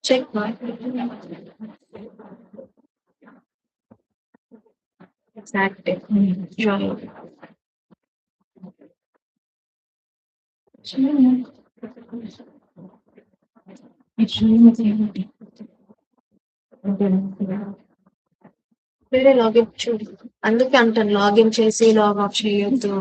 Check mark. Exactly. Right. వేరే login చూడు. అందుకే అంటాను లాగిన్ చేసి లాగ్ ఆఫ్ చేయొద్దు.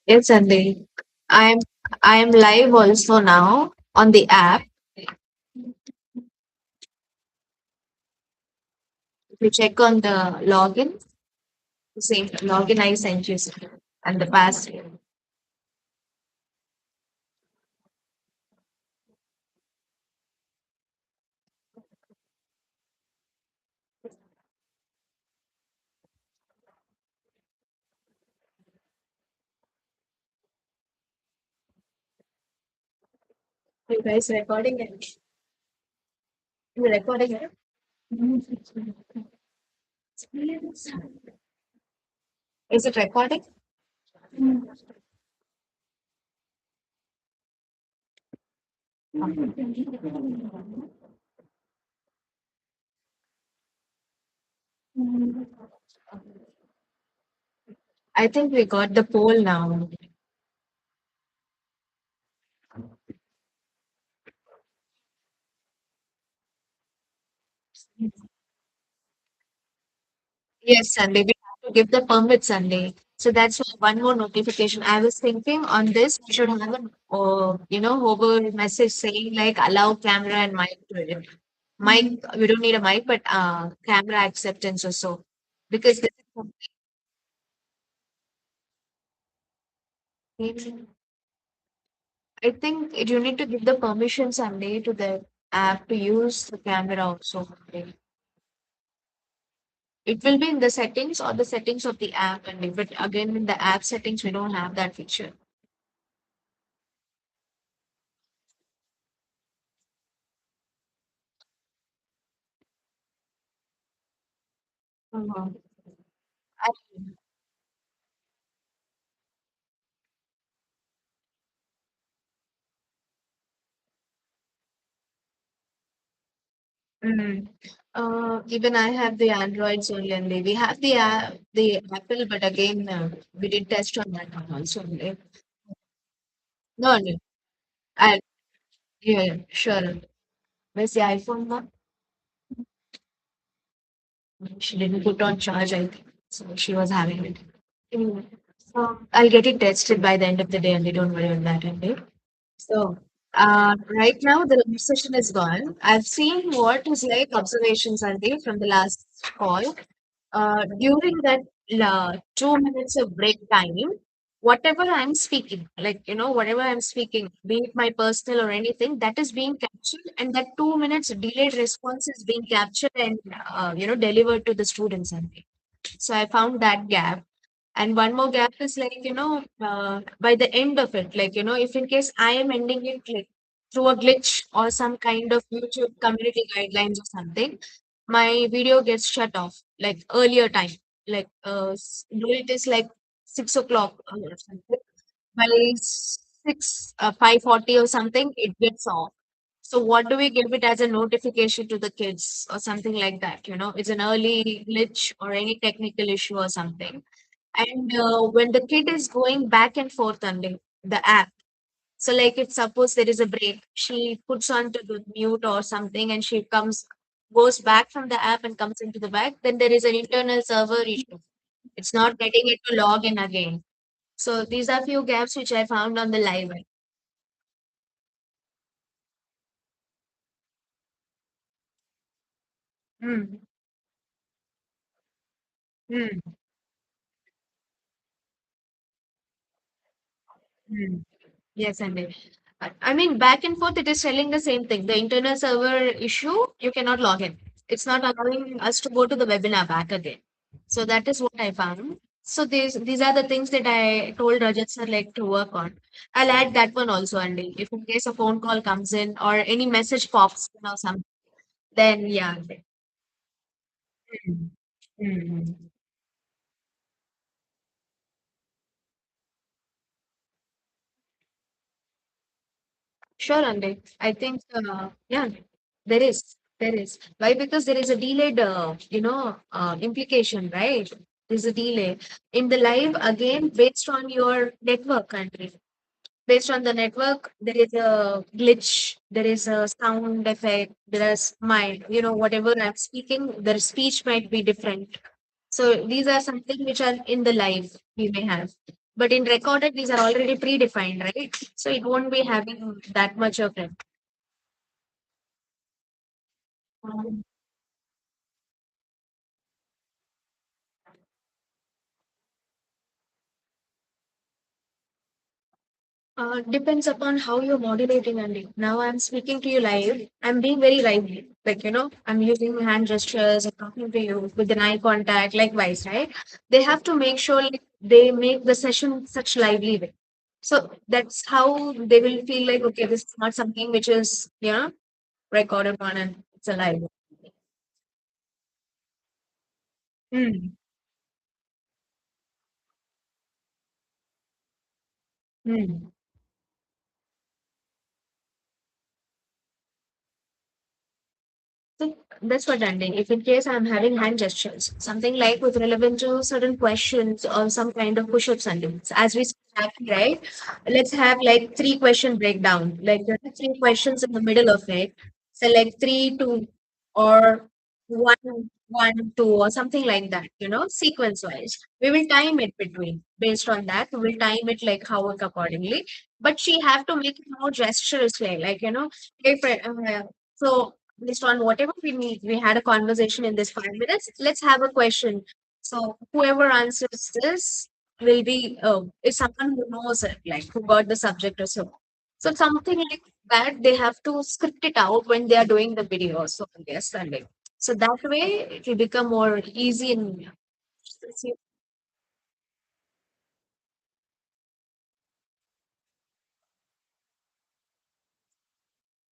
Yes, Sandeep. I'm I'm live also now on the app. If you check on the login, same login I sent you and the password. You guys recording it? You recording it? Is it recording? I think we got the poll now. Yes, Sunday. We have to give the permit Sunday. So that's why one more notification. I was thinking on this, we should have an, hover message saying like allow camera and mic to it. Mic, we don't need a mic, but camera acceptance or so. Because this is something, I think you need to give the permission Sunday to the app to use the camera also. It will be in the settings or the settings of the app, and but again in the app settings we don't have that feature. Uh-huh. Mm. Even I have the Androids only, and we have the Apple, but again, we did test on that one also. Only. No, no, I yeah, yeah, sure. Where's the iPhone one? She didn't put on charge, I think, so she was having it. Anyway, so I'll get it tested by the end of the day, and they don't worry on that, and so, right now the live session is gone. I've seen what is like observations, Sandeep, from the last call. During that 2 minutes of break time, whatever I'm speaking, like, whatever I'm speaking, be it my personal or anything, that is being captured, and that 2 minutes delayed response is being captured and, delivered to the students, Sandeep. So I found that gap. And one more gap is like, by the end of it, like, if in case I am ending it like through a glitch or some kind of YouTube community guidelines or something, my video gets shut off like earlier time. Like, it is like 6 o'clock or something. By 5:40 or something, it gets off. So what do we give it as a notification to the kids or something like that? It's an early glitch or any technical issue or something. And when the kid is going back and forth on the app, so like if suppose there is a break, she puts on to the mute or something and she goes back from the app and comes into the back, then there is an internal server issue. It's not getting it to log in again. So these are few gaps which I found on the live. Mm, mm, mm. Yes, Andy. I mean, back and forth, it is telling the same thing. The internal server issue, you cannot log in. It's not allowing us to go to the webinar back again. So that is what I found. So these are the things that I told Rajat sir like to work on. I'll add that one also, Andy. If in case a phone call comes in or any message pops in or something, then yeah. Mm. Mm. Sure, Andy. I think, yeah, there is. There is. Why? Because there is a delayed, implication, right? There's a delay in the live again based on your network country. Based on the network, there is a glitch, there is a sound effect, there is whatever I'm speaking, the speech might be different. So these are something which are in the live we may have. But in recorded, these are already predefined, right? So it won't be having that much of it. Depends upon how you're modulating, Andy. Now I'm speaking to you live. I'm being very lively. Like, I'm using hand gestures and talking to you with an eye contact, likewise, right? They have to make sure like, they make the session such lively way. So that's how they will feel like, okay, this is not something which is, recorded on and it's alive. Hmm. Hmm. So that's what I'm doing. If in case I'm having hand gestures, something like with relevant to certain questions or some kind of push-ups and things. As we have, right? Let's have like three question breakdown. Like there are three questions in the middle of it. Select three, two, or one, two, or something like that, sequence wise. We will time it between. Based on that, we will time it like how accordingly. But she have to make it more gesturous way, like, if, so based on whatever we need. We had a conversation in this 5 minutes. Let's have a question. So whoever answers this will be is someone who knows it, like who got the subject or so. So something like that, they have to script it out when they are doing the video. So yes, and like so that way it will become more easy and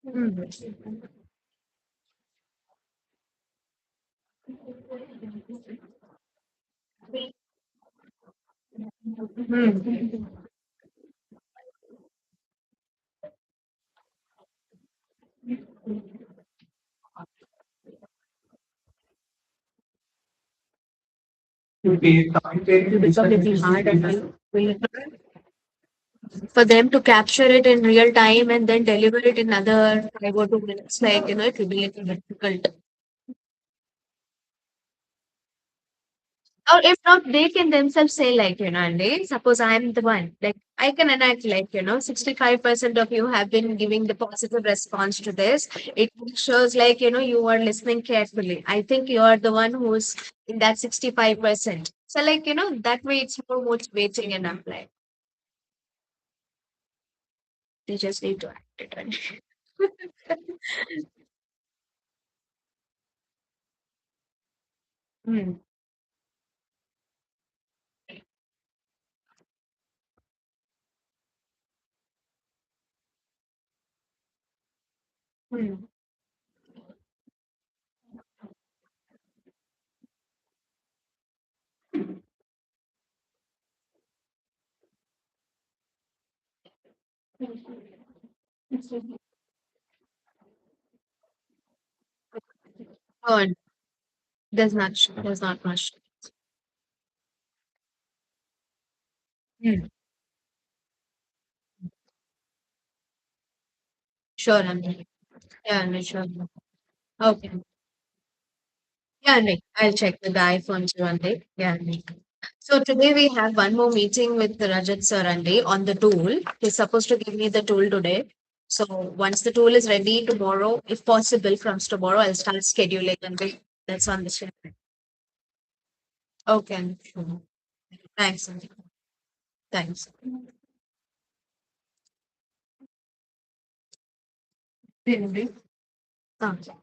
mm. Mm. It will become little hard and for them to capture it in real time and then deliver it in another 5 or 2 minutes, like, it will be a little difficult. Or if not, they can themselves say, like, Andy, suppose I'm the one, like, I can enact, like, 65% of you have been giving the positive response to this. It shows, like, you are listening carefully. I think you are the one who's in that 65%. So, like, that way it's more motivating and I'm like, they just need to act it on. Hmm. Hmm. Oh, there's not much. Hmm. Sure, Andy. Yeah, Andy, sure. Okay. Yeah, Andy. I'll check with the iPhone too, Andy. Yeah, Andy. So today we have one more meeting with the Rajat sir Andy on the tool. He's supposed to give me the tool today. So once the tool is ready tomorrow, if possible, from tomorrow, I'll start scheduling and that's on the schedule. Okay. Sure. Thanks. Andy. Thanks. Okay.